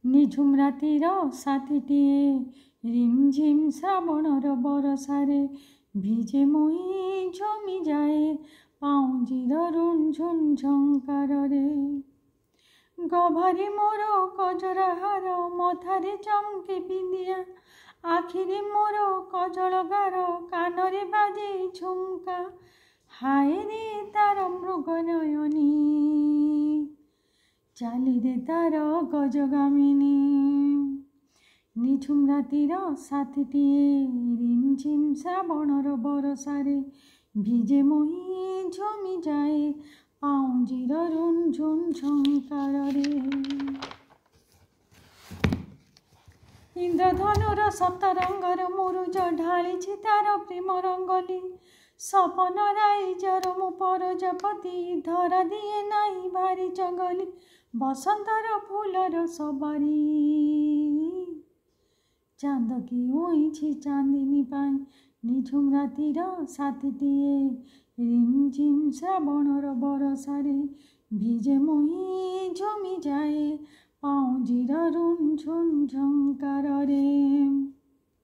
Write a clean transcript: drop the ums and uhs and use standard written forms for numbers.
निझुम रातिर साथीटिए रिमझिम श्रावणर बरसारे भिजे मुई जमी जाए पाउंजिर रुनझुन झंकारे गभारी मोर कजरा हार मथारे चमके बिंदिया आखिरे मोर कजल गार कानरे बाजे झुमका हाय रे तार मृग नयनी चाली रे तार गजगामिनी निझुम रातिर साथीटिए रिमझिम श्रावणर बरसारे भिजे मुई जमी जाए पाउंजिर रुनझुन झंकारे इंद्रधनुर सतरंगर मुरुज ढाली तार प्रेम रंगली सपन राइजर मु परजपति धरा दिए नाही भारी जंगली बसंतर फूलर सबारी चांद की ओइछि चांदिनी पाई निझुम रातिर साथीटिए रिमझिम श्रावणर बरसारे भिजे मुई जमी जाए पाउंजिर रुनझुन झंकारे।